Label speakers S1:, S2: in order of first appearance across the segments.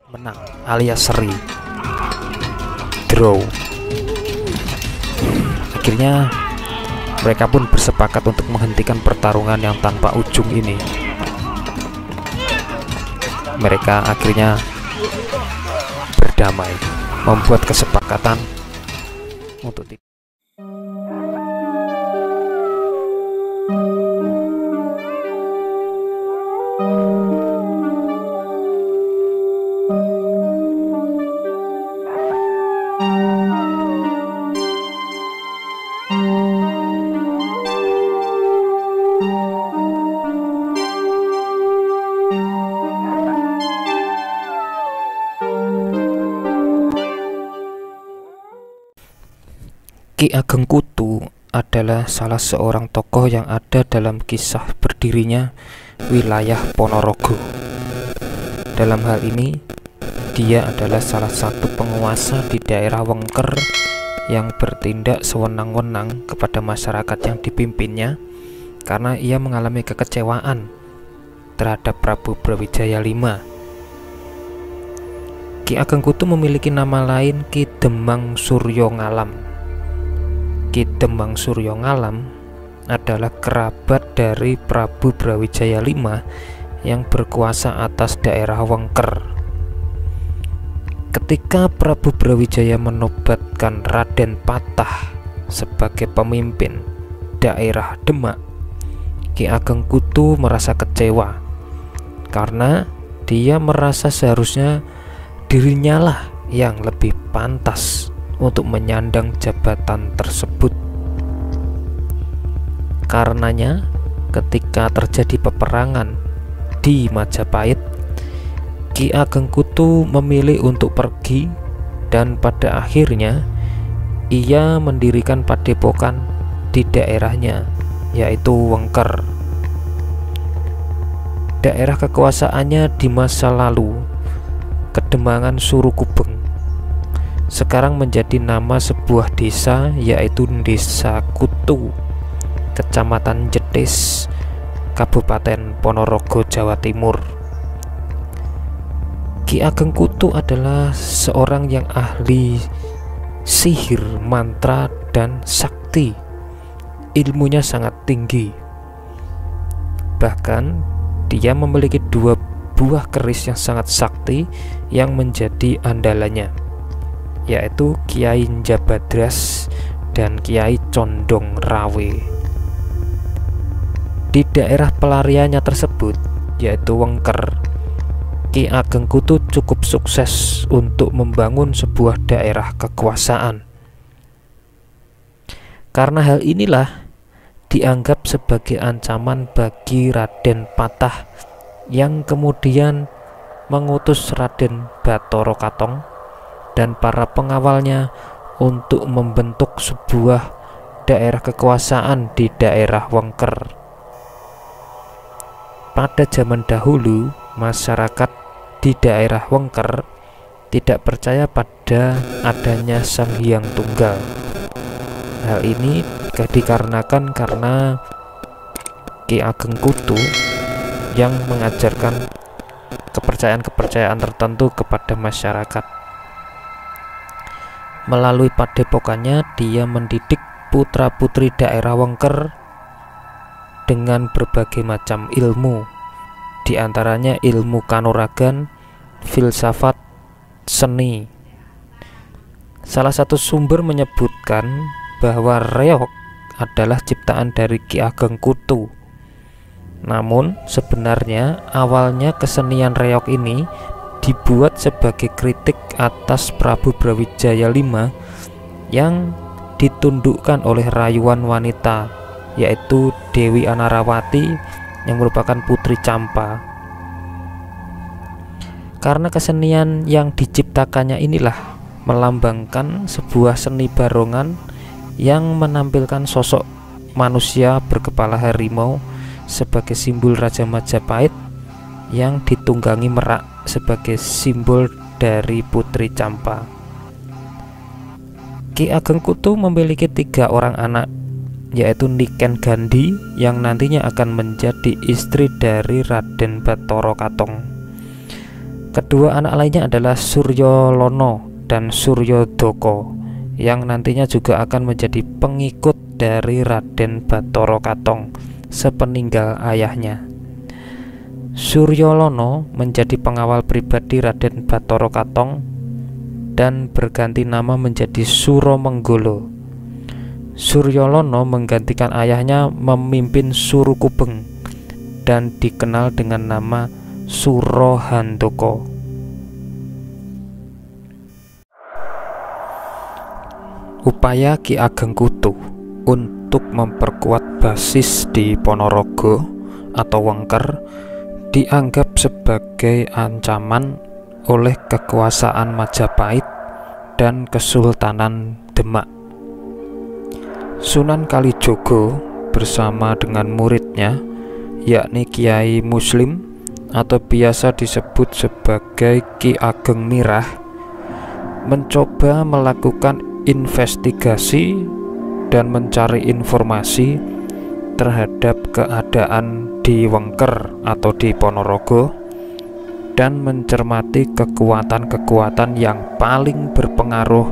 S1: menang alias seri, draw. Akhirnya mereka pun bersepakat untuk menghentikan pertarungan yang tanpa ujung ini. Mereka akhirnya berdamai, membuat kesepakatan untuk Ki Ageng Kutu adalah salah seorang tokoh yang ada dalam kisah berdirinya wilayah Ponorogo. Dalam hal ini, dia adalah salah satu penguasa di daerah Wengker yang bertindak sewenang-wenang kepada masyarakat yang dipimpinnya karena ia mengalami kekecewaan terhadap Prabu Brawijaya V. Ki Ageng Kutu memiliki nama lain Ki Demang Suryo Ngalam. Ki Demang Suryo Ngalam adalah kerabat dari Prabu Brawijaya V yang berkuasa atas daerah Wengker. Ketika Prabu Brawijaya menobatkan Raden Patah sebagai pemimpin daerah Demak, Ki Ageng Kutu merasa kecewa karena dia merasa seharusnya dirinya lah yang lebih pantas untuk menyandang jabatan tersebut. Karenanya, ketika terjadi peperangan di Majapahit, Ki Ageng Kutu memilih untuk pergi dan pada akhirnya ia mendirikan padepokan di daerahnya, yaitu Wengker. Daerah kekuasaannya di masa lalu, Kedemangan Surukubeng, sekarang menjadi nama sebuah desa, yaitu Desa Kutu, Kecamatan Jetis, Kabupaten Ponorogo, Jawa Timur. Ki Ageng Kutu adalah seorang yang ahli sihir, mantra, dan sakti. Ilmunya sangat tinggi. Bahkan dia memiliki 2 buah keris yang sangat sakti yang menjadi andalannya, yaitu Kiai Njabadras dan Kiai Condong Rawe. Di daerah pelariannya tersebut, yaitu Wengker, Ki Ageng Kutu cukup sukses untuk membangun sebuah daerah kekuasaan. Karena hal inilah dianggap sebagai ancaman bagi Raden Patah yang kemudian mengutus Raden Bathara Katong dan para pengawalnya untuk membentuk sebuah daerah kekuasaan di daerah Wengker. Pada zaman dahulu, masyarakat di daerah Wengker tidak percaya pada adanya Sang Hyang Tunggal. Hal ini dikarenakan karena Ki Ageng Kutu yang mengajarkan kepercayaan-kepercayaan tertentu kepada masyarakat. Melalui padepokannya, dia mendidik putra-putri daerah Wengker dengan berbagai macam ilmu, di antaranya ilmu kanuragan, filsafat, seni. Salah satu sumber menyebutkan bahwa reog adalah ciptaan dari Ki Ageng Kutu. Namun sebenarnya awalnya kesenian reog ini dibuat sebagai kritik atas Prabu Brawijaya V yang ditundukkan oleh rayuan wanita, yaitu Dewi Anarawati yang merupakan putri Campa. Karena kesenian yang diciptakannya inilah melambangkan sebuah seni barongan yang menampilkan sosok manusia berkepala harimau sebagai simbol Raja Majapahit yang ditunggangi merak sebagai simbol dari Putri Campa. Ki Ageng Kutu memiliki 3 orang anak, yaitu Niken Gandhi yang nantinya akan menjadi istri dari Raden Bathara Katong. Kedua anak lainnya adalah Suryolono dan Suryodoko, yang nantinya juga akan menjadi pengikut dari Raden Bathara Katong sepeninggal ayahnya. Suryolono menjadi pengawal pribadi Raden Bathara Katong dan berganti nama menjadi Suromenggolo. Suryolono menggantikan ayahnya memimpin Suru Kubeng dan dikenal dengan nama Surohandoko. Upaya Ki Ageng Kutu untuk memperkuat basis di Ponorogo atau Wengker dianggap sebagai ancaman oleh kekuasaan Majapahit dan Kesultanan Demak. Sunan Kalijogo bersama dengan muridnya, yakni Kiai Muslim atau biasa disebut sebagai Ki Ageng Mirah, mencoba melakukan investigasi dan mencari informasi terhadap keadaan di Wengker atau di Ponorogo dan mencermati kekuatan-kekuatan yang paling berpengaruh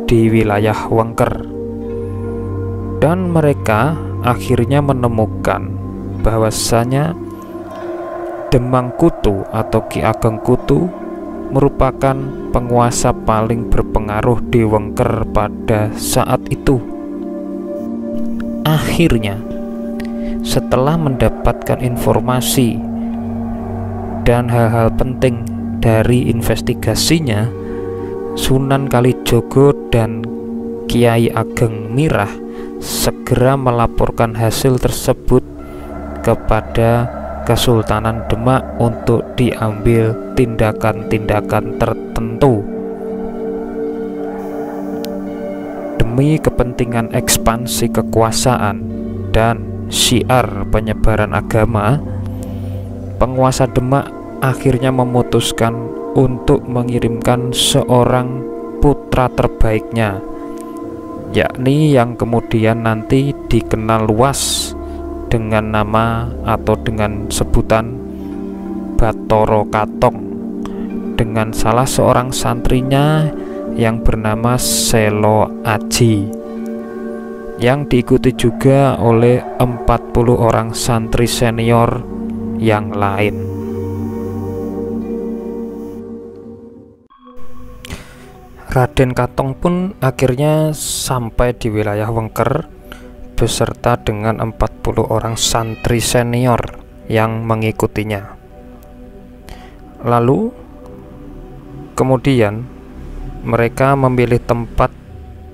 S1: di wilayah Wengker. Dan mereka akhirnya menemukan bahwasanya Demang Kutu atau Ki Ageng Kutu merupakan penguasa paling berpengaruh di Wengker pada saat itu. Akhirnya, setelah mendapatkan informasi dan hal-hal penting dari investigasinya, Sunan Kalijogo dan Kiai Ageng Mirah segera melaporkan hasil tersebut kepada Kesultanan Demak untuk diambil tindakan-tindakan tertentu demi kepentingan ekspansi kekuasaan dan syiar penyebaran agama. Penguasa Demak akhirnya memutuskan untuk mengirimkan seorang putra terbaiknya, yakni yang kemudian nanti dikenal luas dengan nama atau dengan sebutan Bathara Katong, dengan salah seorang santrinya yang bernama Selo Aji, yang diikuti juga oleh 40 orang santri senior yang lain. Raden Katong pun akhirnya sampai di wilayah Wengker beserta dengan 40 orang santri senior yang mengikutinya. Lalu kemudian mereka memilih tempat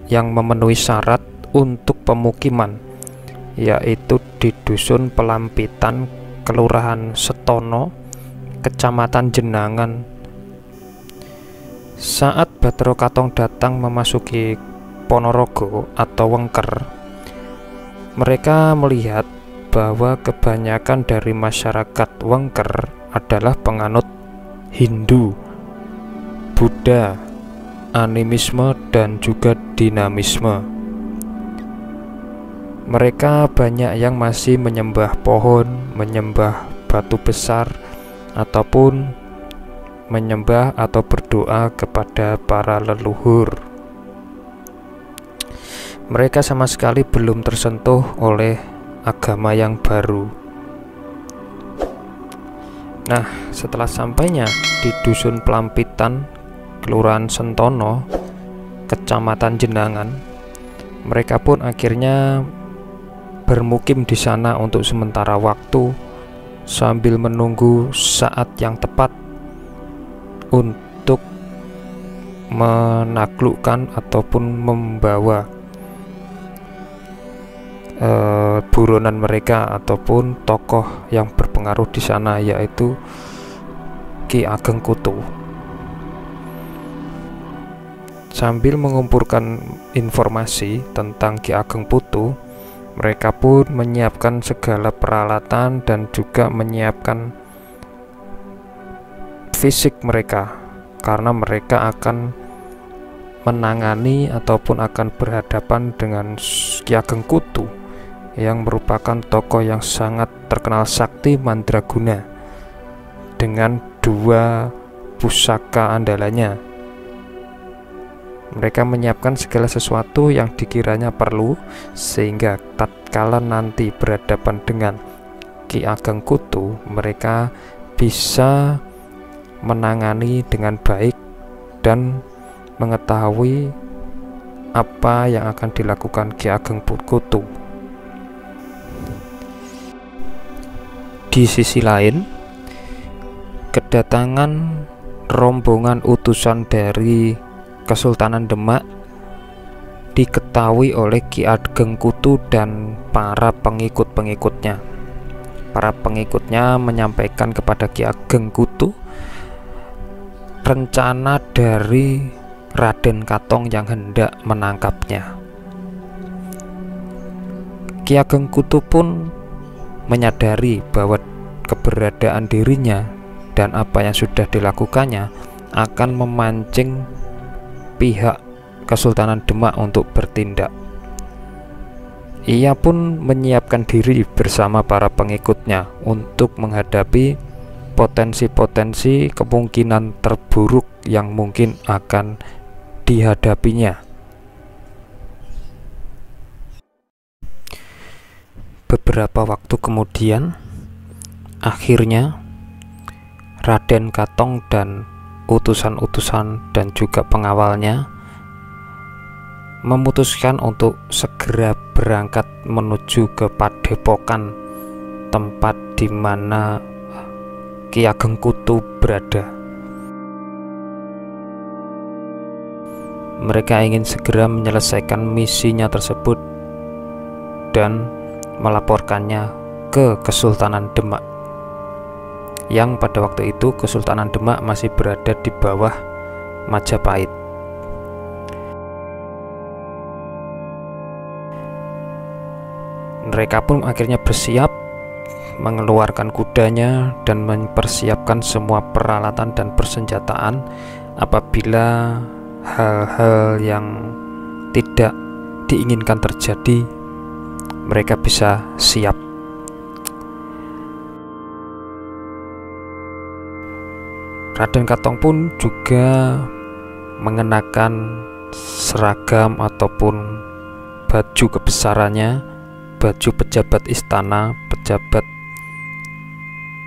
S1: yang memenuhi syarat untuk pemukiman, yaitu di Dusun Pelampitan, Kelurahan Setono, Kecamatan Jenangan. Saat Bathara Katong datang memasuki Ponorogo atau Wengker, mereka melihat bahwa kebanyakan dari masyarakat Wengker adalah penganut Hindu, Buddha, animisme, dan juga dinamisme. Mereka banyak yang masih menyembah pohon, menyembah batu besar, ataupun menyembah atau berdoa kepada para leluhur. Mereka sama sekali belum tersentuh oleh agama yang baru. Nah, setelah sampainya di Dusun Pelampitan, Kelurahan Sentono, Kecamatan Jenangan, mereka pun akhirnya bermukim di sana untuk sementara waktu sambil menunggu saat yang tepat untuk menaklukkan ataupun membawa buronan mereka ataupun tokoh yang berpengaruh di sana, yaitu Ki Ageng Kutu. Sambil mengumpulkan informasi tentang Ki Ageng Kutu, mereka pun menyiapkan segala peralatan dan juga menyiapkan fisik mereka, karena mereka akan menangani ataupun akan berhadapan dengan Ki Ageng Kutu yang merupakan tokoh yang sangat terkenal sakti mandraguna dengan 2 pusaka andalannya. Mereka menyiapkan segala sesuatu yang dikiranya perlu, sehingga tatkala nanti berhadapan dengan Ki Ageng Kutu, mereka bisa menangani dengan baik dan mengetahui apa yang akan dilakukan Ki Ageng Kutu. Di sisi lain, kedatangan rombongan utusan dari Kesultanan Demak diketahui oleh Ki Ageng Kutu dan para pengikut-pengikutnya. Para pengikutnya menyampaikan kepada Ki Ageng Kutu rencana dari Raden Katong yang hendak menangkapnya. Ki Ageng Kutu pun menyadari bahwa keberadaan dirinya dan apa yang sudah dilakukannya akan memancing pihak Kesultanan Demak untuk bertindak. Ia pun menyiapkan diri bersama para pengikutnya untuk menghadapi potensi-potensi kemungkinan terburuk yang mungkin akan dihadapinya. Beberapa waktu kemudian, akhirnya Raden Katong dan utusan-utusan dan juga pengawalnya memutuskan untuk segera berangkat menuju ke Padepokan, tempat di mana Ki Ageng Kutu berada. Mereka ingin segera menyelesaikan misinya tersebut dan melaporkannya ke Kesultanan Demak, yang pada waktu itu Kesultanan Demak masih berada di bawah Majapahit. Mereka pun akhirnya bersiap, mengeluarkan kudanya dan mempersiapkan semua peralatan dan persenjataan apabila hal-hal yang tidak diinginkan terjadi, mereka bisa siap. Raden Katong pun juga mengenakan seragam ataupun baju kebesarannya, baju pejabat istana, pejabat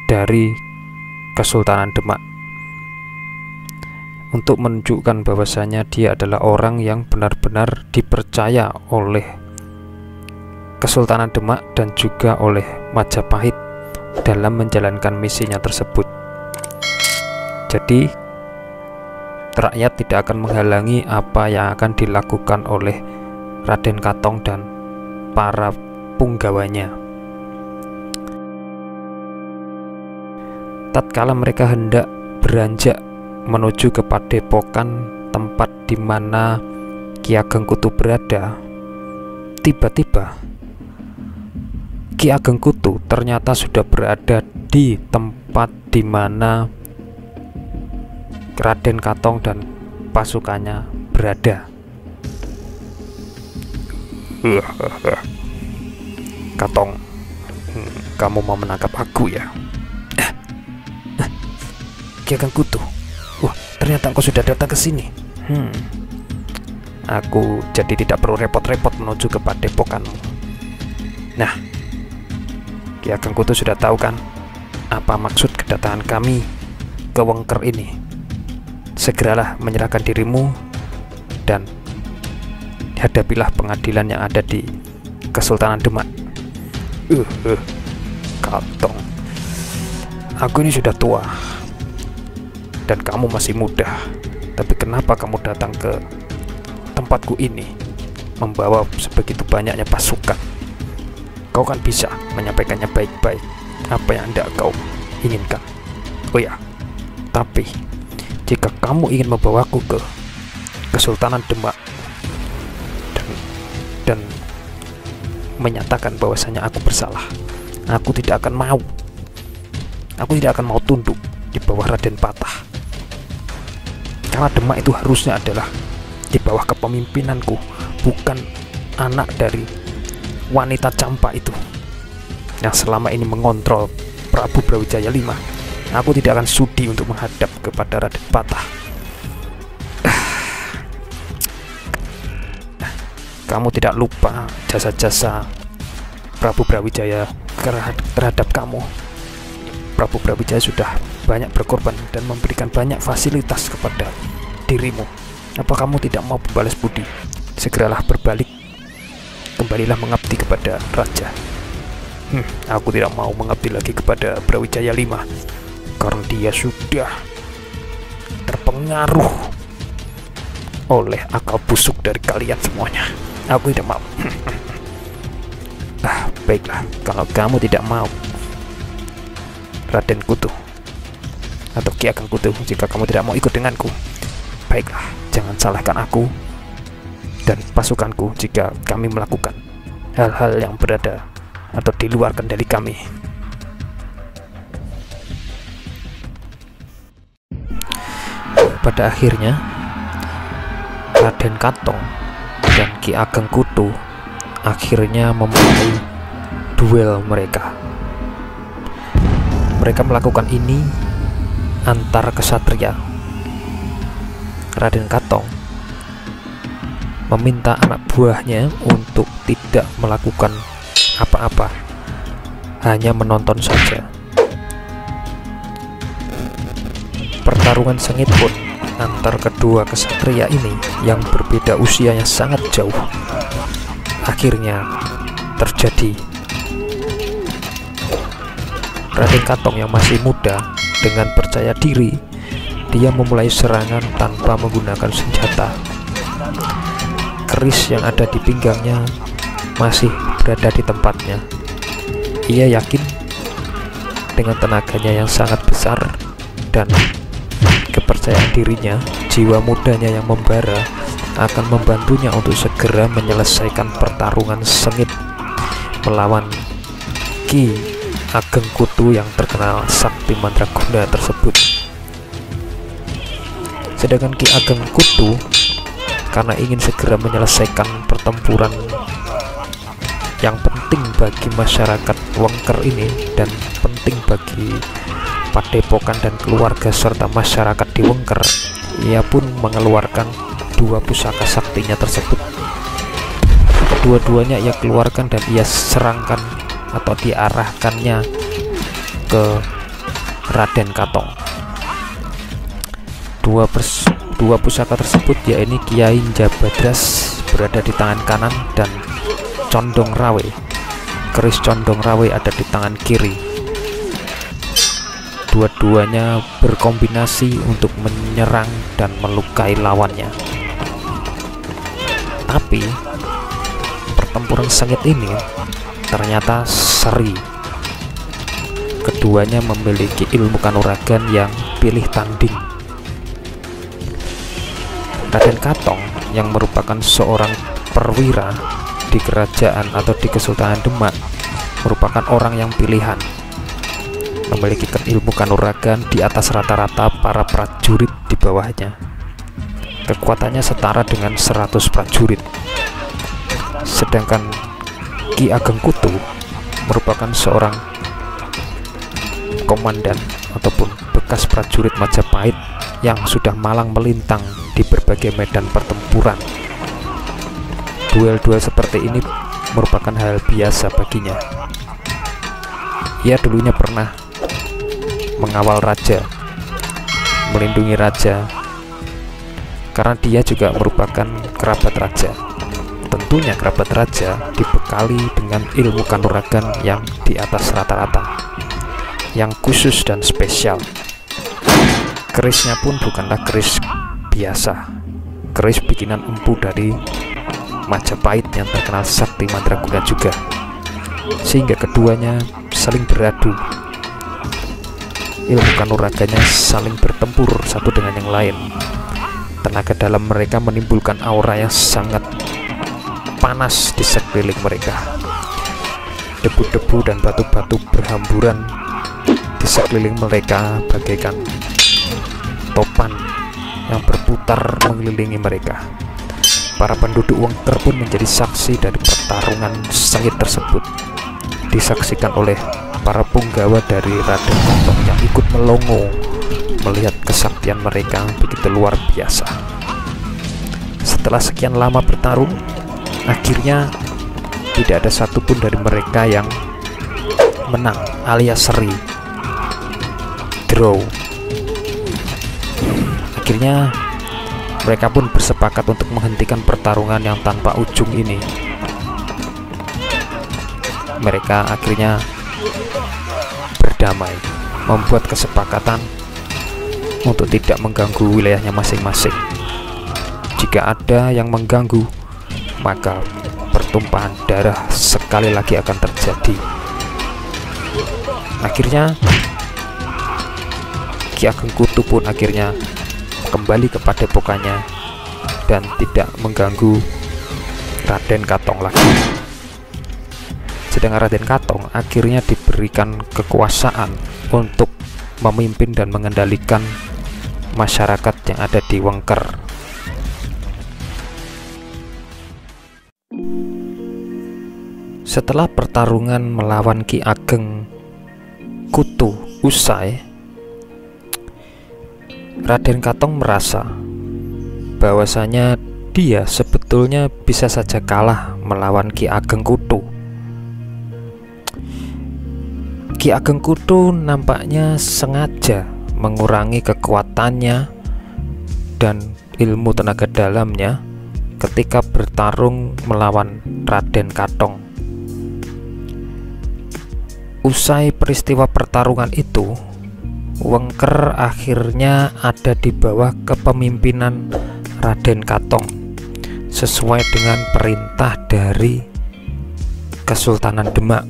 S1: dari Kesultanan Demak, untuk menunjukkan bahwasanya dia adalah orang yang benar-benar dipercaya oleh Kesultanan Demak dan juga oleh Majapahit dalam menjalankan misinya tersebut. Jadi rakyat tidak akan menghalangi apa yang akan dilakukan oleh Raden Katong dan para punggawanya. Tatkala mereka hendak beranjak menuju ke Padepokan, tempat di mana Ki Ageng Kutu berada, tiba-tiba Ki Ageng Kutu ternyata sudah berada di tempat di mana Raden Katong dan pasukannya berada. Katong, kamu mau menangkap aku ya? Ki Ageng Kutu, wah, ternyata engkau sudah datang ke sini. Aku jadi tidak perlu repot-repot menuju ke Padepokanmu. Nah, Ki Ageng Kutu sudah tahu kan apa maksud kedatangan kami ke Wengker ini. Segeralah menyerahkan dirimu dan hadapilah pengadilan yang ada di Kesultanan Demak. Katong, aku ini sudah tua dan kamu masih muda, tapi kenapa kamu datang ke tempatku ini membawa sebegitu banyaknya pasukan? Kau kan bisa menyampaikannya baik-baik apa yang hendak kau inginkan. Oh ya, tapi jika kamu ingin membawaku ke Kesultanan Demak dan menyatakan bahwasanya aku bersalah, aku tidak akan mau. Aku tidak akan mau tunduk di bawah Raden Patah. Karena Demak itu harusnya adalah di bawah kepemimpinanku, bukan anak dari wanita campa itu yang selama ini mengontrol Prabu Brawijaya V. Aku tidak akan sudi untuk menghadap kepada Raden Patah. Kamu tidak lupa jasa-jasa Prabu Brawijaya terhadap kamu. Prabu Brawijaya sudah banyak berkorban dan memberikan banyak fasilitas kepada dirimu. Apa kamu tidak mau membalas budi? Segeralah berbalik, kembalilah mengabdi kepada raja. Aku tidak mau mengabdi lagi kepada Brawijaya V, karena dia sudah terpengaruh oleh akal busuk dari kalian semuanya. Aku tidak mau. Baiklah, kalau kamu tidak mau, Raden Kutu atau Ki Ageng Kutu, jika kamu tidak mau ikut denganku, baiklah, jangan salahkan aku dan pasukanku jika kami melakukan hal-hal yang berada atau di luar kendali kami. Pada akhirnya, Raden Katong dan Ki Ageng Kutu akhirnya memulai duel mereka. Mereka melakukan ini antar kesatria. Raden Katong meminta anak buahnya untuk tidak melakukan apa-apa, hanya menonton saja. Pertarungan sengit pun antar kedua kesatria ini yang berbeda usianya sangat jauh akhirnya terjadi. Raden Katong yang masih muda dengan percaya diri, dia memulai serangan tanpa menggunakan senjata. Keris yang ada di pinggangnya masih berada di tempatnya. Ia yakin dengan tenaganya yang sangat besar dan kepercayaan dirinya, jiwa mudanya yang membara akan membantunya untuk segera menyelesaikan pertarungan sengit melawan Ki Ageng Kutu yang terkenal sakti mandraguna tersebut. Sedangkan Ki Ageng Kutu karena ingin segera menyelesaikan pertempuran yang penting bagi masyarakat Wengker ini dan penting bagi padepokan dan keluarga serta masyarakat di Wengker, ia pun mengeluarkan dua pusaka saktinya tersebut. Kedua-duanya ia keluarkan dan ia serangkan atau diarahkannya ke Raden Katong. Dua pusaka tersebut yaitu Kiai Jabadras berada di tangan kanan dan Condong Rawe, keris Condong Rawe ada di tangan kiri. Dua-duanya berkombinasi untuk menyerang dan melukai lawannya. Tapi pertempuran sengit ini ternyata seri. Keduanya memiliki ilmu kanuragan yang pilih tanding. Raden Katong yang merupakan seorang perwira di kerajaan atau di Kesultanan Demak merupakan orang yang pilihan, memiliki ilmu kanuragan di atas rata-rata para prajurit di bawahnya. Kekuatannya setara dengan 100 prajurit. Sedangkan Ki Ageng Kutu merupakan seorang komandan ataupun bekas prajurit Majapahit yang sudah malang melintang di berbagai medan pertempuran. Duel-duel seperti ini merupakan hal biasa baginya. Ia dulunya pernah mengawal raja, melindungi raja, karena dia juga merupakan kerabat raja. Tentunya kerabat raja dibekali dengan ilmu kanuragan yang di atas rata-rata, yang khusus dan spesial. Kerisnya pun bukanlah keris biasa, keris bikinan empu dari Majapahit yang terkenal sakti mandraguna juga, sehingga keduanya saling beradu. Ilmu kanuraganya saling bertempur satu dengan yang lain. Tenaga dalam mereka menimbulkan aura yang sangat panas di sekeliling mereka. Debu-debu dan batu-batu berhamburan di sekeliling mereka bagaikan topan yang berputar mengelilingi mereka. Para penduduk Wengker pun menjadi saksi dari pertarungan sengit tersebut, disaksikan oleh para punggawa dari Raden Katong yang ikut melongo melihat kesaktian mereka begitu luar biasa. Setelah sekian lama bertarung, akhirnya tidak ada satupun dari mereka yang menang alias seri, draw. Akhirnya mereka pun bersepakat untuk menghentikan pertarungan yang tanpa ujung ini. Mereka akhirnya berdamai, membuat kesepakatan untuk tidak mengganggu wilayahnya masing-masing. Jika ada yang mengganggu, maka pertumpahan darah sekali lagi akan terjadi. Akhirnya Ki Ageng Kutu pun akhirnya kembali ke padepokannya dan tidak mengganggu Raden Katong lagi. Sedangkan Raden Katong akhirnya diberikan kekuasaan untuk memimpin dan mengendalikan masyarakat yang ada di Wengker. Setelah pertarungan melawan Ki Ageng Kutu usai, Raden Katong merasa bahwasanya dia sebetulnya bisa saja kalah melawan Ki Ageng Kutu. Ki Ageng Kutu nampaknya sengaja mengurangi kekuatannya dan ilmu tenaga dalamnya ketika bertarung melawan Raden Katong. Usai peristiwa pertarungan itu, Wengker akhirnya ada di bawah kepemimpinan Raden Katong sesuai dengan perintah dari Kesultanan Demak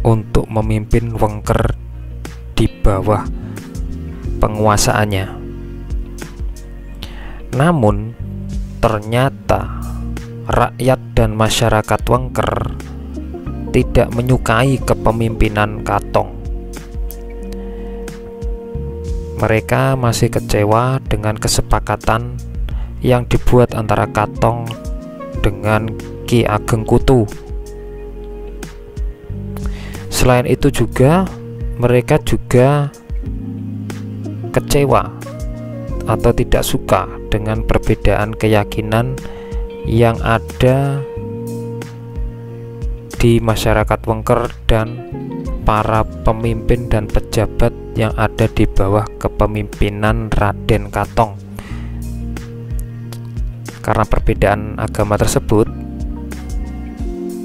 S1: untuk memimpin Wengker di bawah penguasaannya. Namun ternyata rakyat dan masyarakat Wengker tidak menyukai kepemimpinan Katong. Mereka masih kecewa dengan kesepakatan yang dibuat antara Katong dengan Ki Ageng Kutu. Selain itu juga mereka juga kecewa atau tidak suka dengan perbedaan keyakinan yang ada di masyarakat Wengker dan para pemimpin dan pejabat yang ada di bawah kepemimpinan Raden Katong. Karena perbedaan agama tersebut,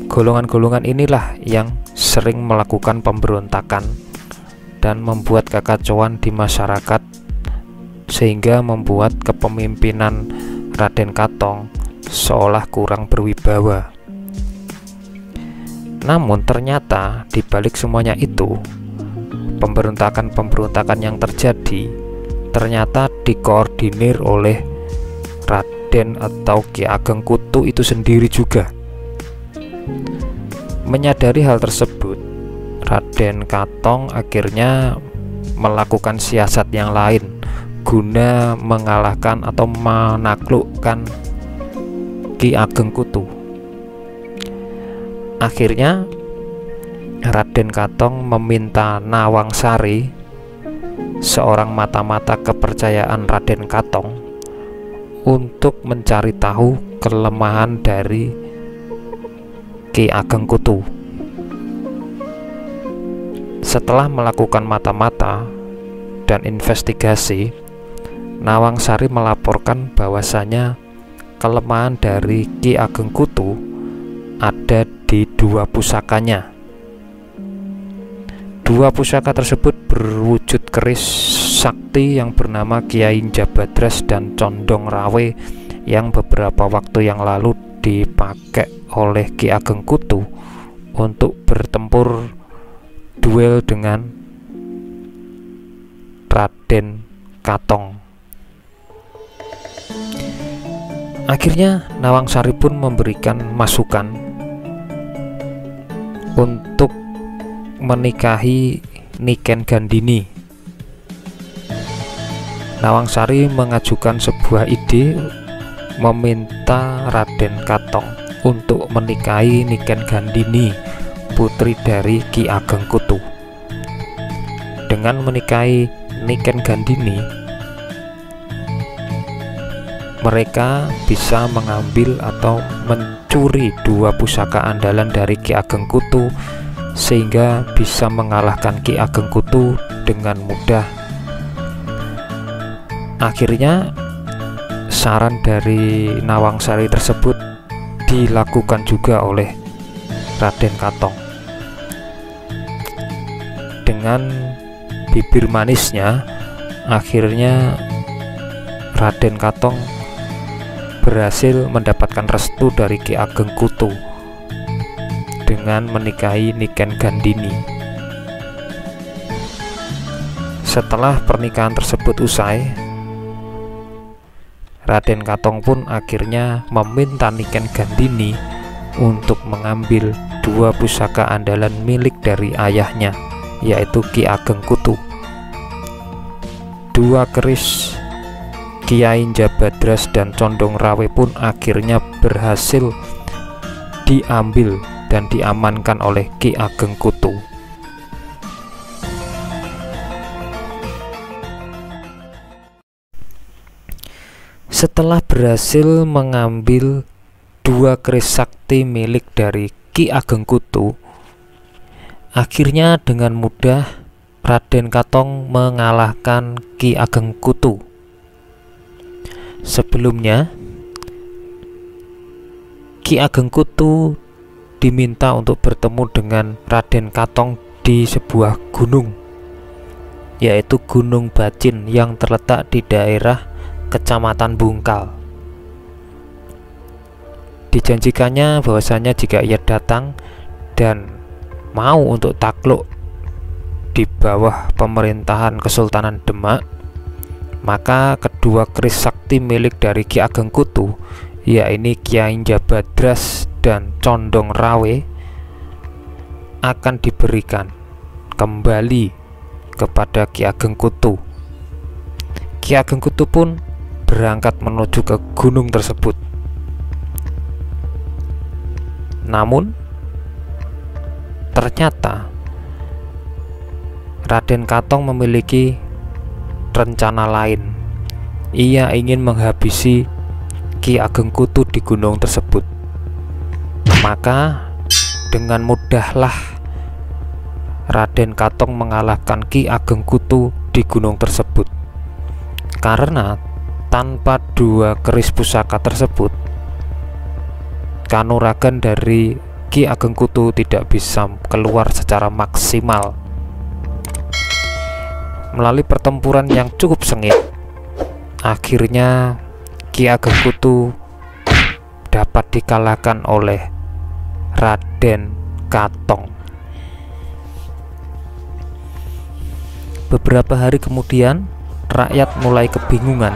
S1: golongan-golongan inilah yang sering melakukan pemberontakan dan membuat kekacauan di masyarakat, sehingga membuat kepemimpinan Raden Katong seolah kurang berwibawa. Namun ternyata di balik semuanya itu, pemberontakan-pemberontakan yang terjadi ternyata dikoordinir oleh Raden atau Ki Ageng Kutu itu sendiri juga. Menyadari hal tersebut, Raden Katong akhirnya melakukan siasat yang lain guna mengalahkan atau menaklukkan Ki Ageng Kutu. Akhirnya Raden Katong meminta Nawangsari, seorang mata-mata kepercayaan Raden Katong, untuk mencari tahu kelemahan dari Ki Ageng Kutu. Setelah melakukan mata-mata dan investigasi, Nawangsari melaporkan bahwasanya kelemahan dari Ki Ageng Kutu ada di dua pusakanya. Dua pusaka tersebut berwujud keris sakti yang bernama Kiai Jabadras dan Condong Rawe yang beberapa waktu yang lalu dipakai oleh Ki Ageng Kutu untuk bertempur duel dengan Raden Katong. Akhirnya Nawangsari pun memberikan masukan untuk menikahi Niken Gandini. Nawangsari mengajukan sebuah ide meminta Raden Katong untuk menikahi Niken Gandini, putri dari Ki Ageng Kutu. dengan menikahi Niken Gandhini, mereka bisa mengambil atau mencuri 2 pusaka andalan dari Ki Ageng Kutu, sehingga bisa mengalahkan Ki Ageng Kutu dengan mudah. Akhirnya saran dari Nawangsari tersebut dilakukan juga oleh Raden Katong. Dengan bibir manisnya, akhirnya Raden Katong berhasil mendapatkan restu dari Ki Ageng Kutu dengan menikahi Niken Gandhini. Setelah pernikahan tersebut usai, Raden Katong pun akhirnya meminta Niken Gandhini untuk mengambil 2 pusaka andalan milik dari ayahnya, yaitu Ki Ageng Kutu. 2 keris Kiai Jabadras dan Condong Rawe pun akhirnya berhasil diambil dan diamankan oleh Ki Ageng Kutu. Setelah berhasil mengambil 2 keris sakti milik dari Ki Ageng Kutu, akhirnya dengan mudah Raden Katong mengalahkan Ki Ageng Kutu. Sebelumnya, Ki Ageng Kutu diminta untuk bertemu dengan Raden Katong di sebuah gunung, yaitu Gunung Bacin yang terletak di daerah Kecamatan Bungkal. Dijanjikannya bahwasanya jika ia datang dan mau untuk takluk di bawah pemerintahan Kesultanan Demak, maka kedua keris sakti milik dari Ki Ageng Kutu, yaitu Kiai Jabadras dan Condong Rawe, akan diberikan kembali kepada Ki Ageng Kutu. Ki Ageng Kutu pun berangkat menuju ke gunung tersebut. Namun ternyata Raden Katong memiliki rencana lain. Ia ingin menghabisi Ki Ageng Kutu di gunung tersebut. Maka dengan mudahlah Raden Katong mengalahkan Ki Ageng Kutu di gunung tersebut, karena tanpa 2 keris pusaka tersebut, kanuragan dari Ki Ageng Kutu tidak bisa keluar secara maksimal. Melalui pertempuran yang cukup sengit, akhirnya Ki Ageng Kutu dapat dikalahkan oleh Raden Katong. Beberapa hari kemudian, rakyat mulai kebingungan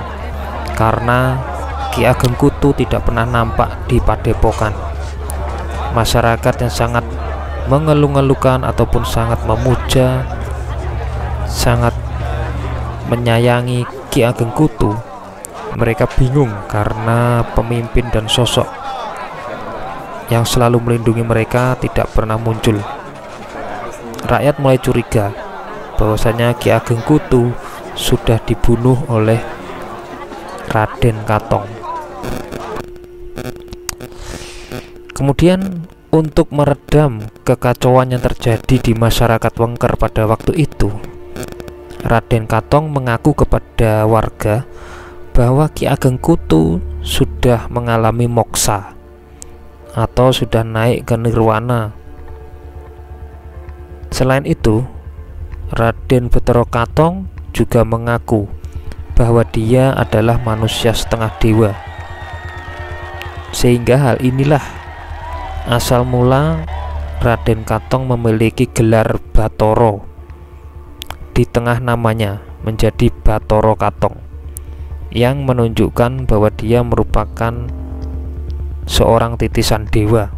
S1: karena Ki Ageng Kutu tidak pernah nampak di padepokan. Masyarakat yang sangat mengeluh-ngeluhkan ataupun sangat memuja, sangat menyayangi Ki Ageng Kutu, mereka bingung karena pemimpin dan sosok yang selalu melindungi mereka tidak pernah muncul. Rakyat mulai curiga bahwasanya Ki Ageng Kutu sudah dibunuh oleh Raden Katong. Kemudian untuk meredam kekacauan yang terjadi di masyarakat Wengker pada waktu itu, Raden Katong mengaku kepada warga bahwa Ki Ageng Kutu sudah mengalami moksa atau sudah naik ke nirwana. Selain itu, Raden Betara Katong juga mengaku bahwa dia adalah manusia setengah dewa. Sehingga hal inilah asal mula Raden Katong memiliki gelar Batara. Di tengah namanya menjadi Batara Katong, yang menunjukkan bahwa dia merupakan seorang titisan dewa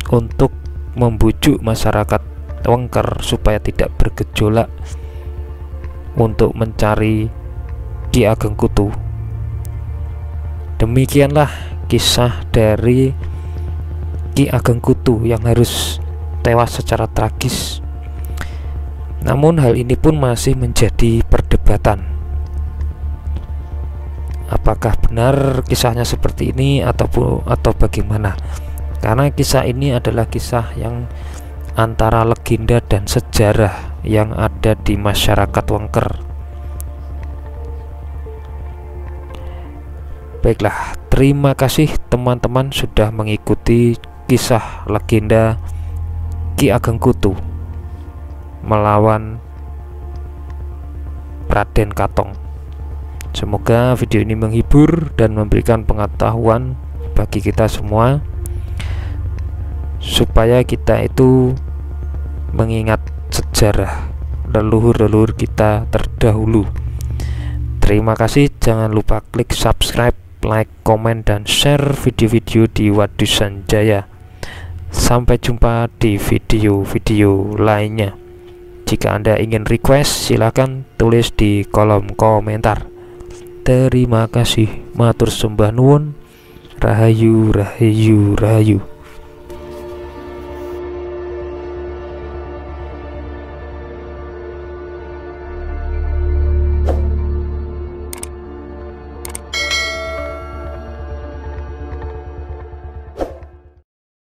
S1: untuk membujuk masyarakat Wengker supaya tidak bergejolak untuk mencari Ki Ageng Kutu. Demikianlah kisah dari Ki Ageng Kutu yang harus tewas secara tragis. Namun hal ini pun masih menjadi perdebatan. Apakah benar kisahnya seperti ini atau bagaimana? Karena kisah ini adalah kisah yang antara legenda dan sejarah yang ada di masyarakat Wengker. Baiklah, terima kasih teman-teman sudah mengikuti kisah legenda Ki Ageng Kutu melawan Raden Katong. Semoga video ini menghibur dan memberikan pengetahuan bagi kita semua, supaya kita itu mengingat sejarah leluhur-leluhur kita terdahulu. Terima kasih, jangan lupa klik subscribe, like, komen, dan share video-video di Wadu Sanjaya. Sampai jumpa di video-video lainnya. Jika Anda ingin request, silakan tulis di kolom komentar. Terima kasih, matur sembah nuwun, rahayu rahayu rahayu.